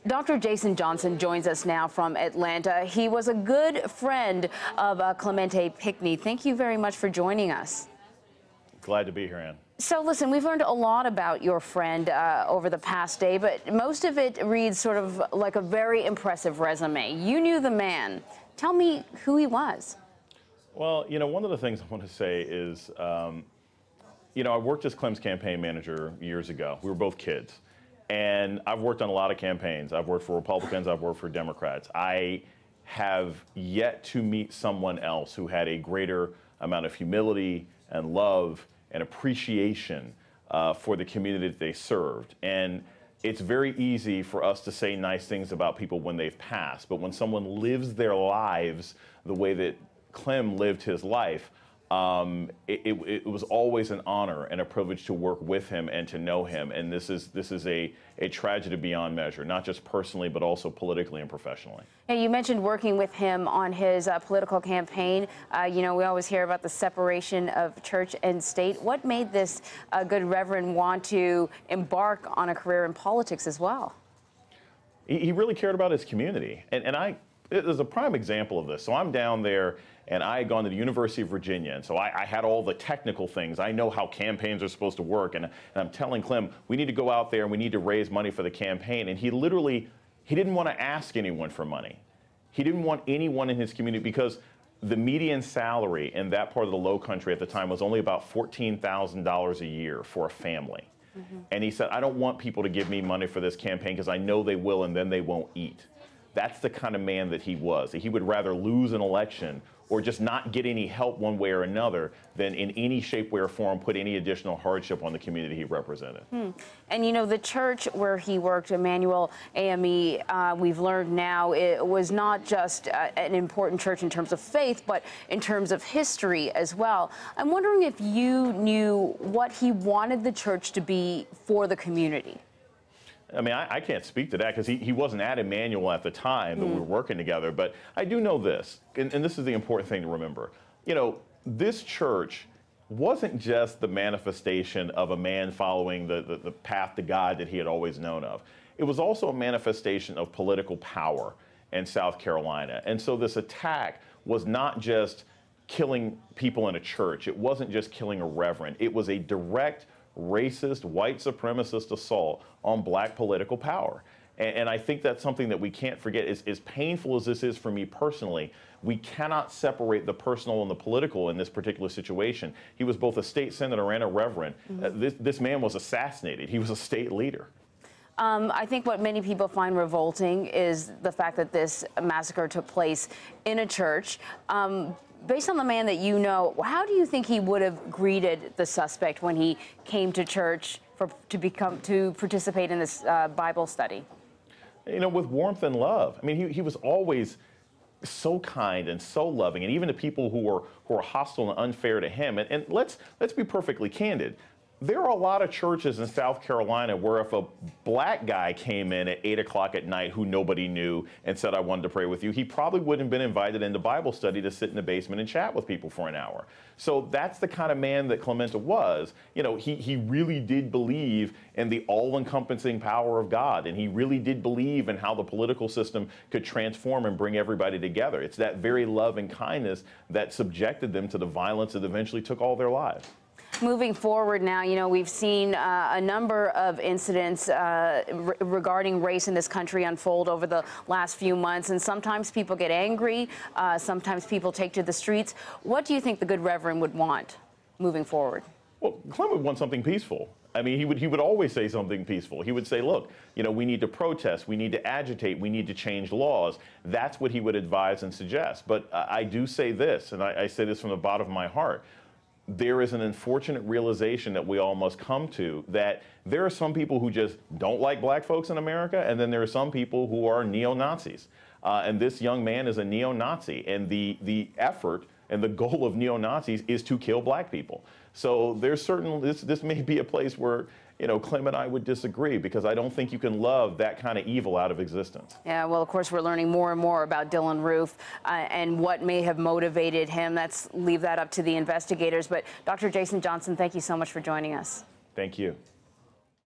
Dr. Jason Johnson joins us now from Atlanta. He was a good friend of Clementa Pinckney. Thank you very much for joining us. Glad to be here, Ann. So listen, we've learned a lot about your friend over the past day, but most of it reads sort of like a very impressive resume. You knew the man. Tell me who he was. Well, one of the things I want to say is, I worked as Clem's campaign manager years ago. We were both kids. And I've worked on a lot of campaigns. I've worked for Republicans, I've worked for Democrats. I have yet to meet someone else who had a greater amount of humility and love and appreciation for the community that they served. And it's very easy for us to say nice things about people when they've passed, but when someone lives their lives the way that Clem lived his life, it was always an honor and a privilege to work with him and to know him. And this is a tragedy beyond measure, not just personally, but also politically and professionally. Yeah, you mentioned working with him on his political campaign. We always hear about the separation of church and state. What made this good reverend want to embark on a career in politics as well? He really cared about his community. And there's a prime example of this. So I'm down there, and I had gone to the University of Virginia, and so I had all the technical things. I know how campaigns are supposed to work, and I'm telling Clem, we need to go out there and we need to raise money for the campaign. And he didn't want to ask anyone for money. He didn't want anyone in his community, because the median salary in that part of the Low Country at the time was only about $14,000 a year for a family. Mm-hmm. And he said, I don't want people to give me money for this campaign because I know they will, and then they won't eat. That's the kind of man that he was. He would rather lose an election or just not get any help one way or another than in any shape, way, or form put any additional hardship on the community he represented. And the church where he worked, Emanuel AME, we've learned now it was not just an important church in terms of faith, but in terms of history as well. I'm wondering if you knew what he wanted the church to be for the community. I mean, I can't speak to that because he wasn't at Emanuel at the time that we were working together. But I do know this, and this is the important thing to remember. This church wasn't just the manifestation of a man following the path to God that he had always known of. It was also a manifestation of political power in South Carolina. And so this attack was not just killing people in a church. It wasn't just killing a reverend. It was a direct racist, white supremacist assault on black political power. And I think that's something that we can't forget. As painful as this is for me personally, we cannot separate the personal and the political in this particular situation. He was both a state senator and a reverend. This man was assassinated. He was a state leader. I think what many people find revolting is the fact that this massacre took place in a church. Based on the man that you know, how do you think he would have greeted the suspect when he came to church to participate in this Bible study? With warmth and love. I mean, he was always so kind and so loving, and even to people who were hostile and unfair to him. And let's be perfectly candid. There are a lot of churches in South Carolina where if a black guy came in at 8 o'clock at night who nobody knew and said, I wanted to pray with you, he probably wouldn't have been invited into Bible study to sit in the basement and chat with people for an hour. So that's the kind of man that Clementa was. He really did believe in the all-encompassing power of God, and he really did believe in how the political system could transform and bring everybody together. It's that very love and kindness that subjected them to the violence that eventually took all their lives. Moving forward now, we've seen a number of incidents regarding race in this country unfold over the last few months, and sometimes people get angry, sometimes people take to the streets. What do you think the good reverend would want moving forward? Well, Clem would want something peaceful. I mean, he would always say something peaceful. He would say, look, we need to protest, we need to agitate, we need to change laws. That's what he would advise and suggest. But I do say this, and I say this from the bottom of my heart. There is an unfortunate realization that we all must come to, that there are some people who just don't like black folks in America, and then there are some people who are neo-Nazis. And this young man is a neo-Nazi, and the effort and the goal of neo-Nazis is to kill black people. So there's this may be a place where Clem and I would disagree, because I don't think you can love that kind of evil out of existence. Yeah, well, of course, we're learning more and more about Dylann Roof and what may have motivated him. Leave that up to the investigators. But Dr. Jason Johnson, thank you so much for joining us. Thank you.